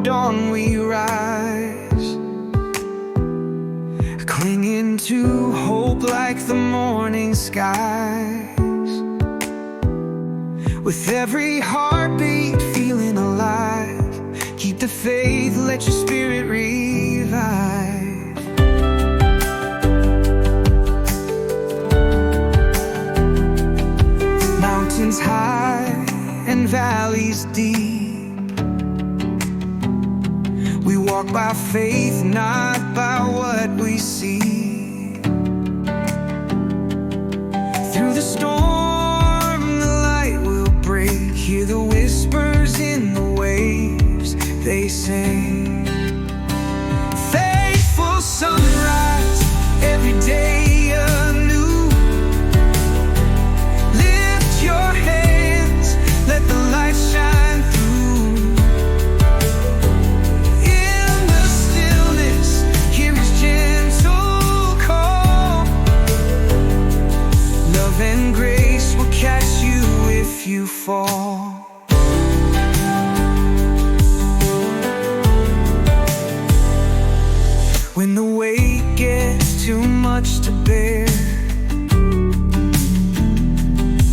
dawn we rise, clinging to hope like the morning skies. With every heartbeat feeling alive, keep the faith, let your spirit revive. Mountains high and valleys deep, we walk by faith, not by what we see. Through the storm, the light will break. Hear the whispers in the waves, they sing. Faithful sunrise, every day anew. Lift your hands, let the light shine through. In the stillness, hear his gentle call. Love and grace will catch you if you fall. When the weight gets too much to bear,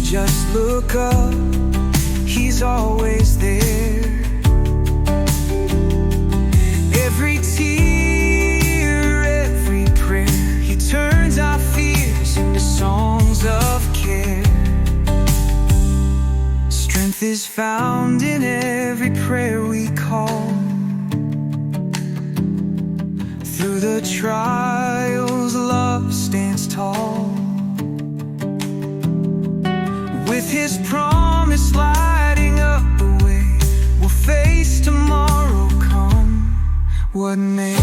just look up, he's always there. Every tear, every prayer, he turns our fears into songs of care. Strength is found in every prayer we call. Through the trials, love stands tall. With his promise lighting up the way, we'll face tomorrow, come what may.